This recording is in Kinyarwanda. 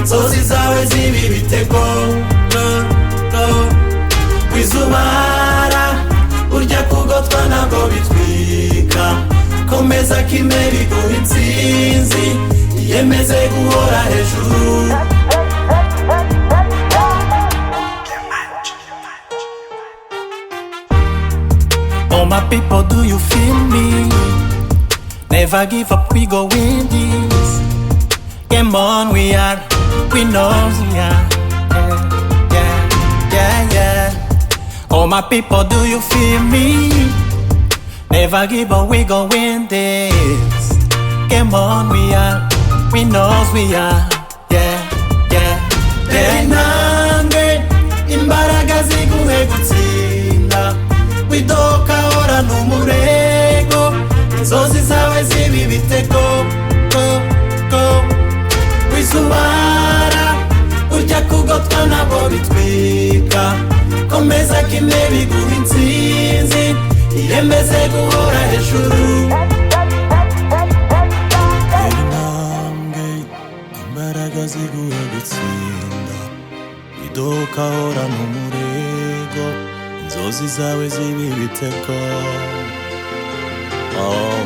inzozi zawe zibi bitego wizubara urya kugotwa ntabwo bitwika komeza kime biguha intsinzi yemeze guhora hejuru. Oh my people, do you feel me? Never give up, we go win this. Come on, we know we are. Yeah. Oh my people, do you feel me? Never give up, we go win this. Come on, we know we are. Yeah. Nange imbaraga ziguhe gutsinda widoka ora numurego inzozi zawe zibi bitego wizubara urya kugotwa nabo bitwika komeza kimwe biguha intsinzi yemeze guhora hejuru. Nange imbaraga ziguhe gutsinda widoka ora numurego inzozi zawe zibi bitego. Oh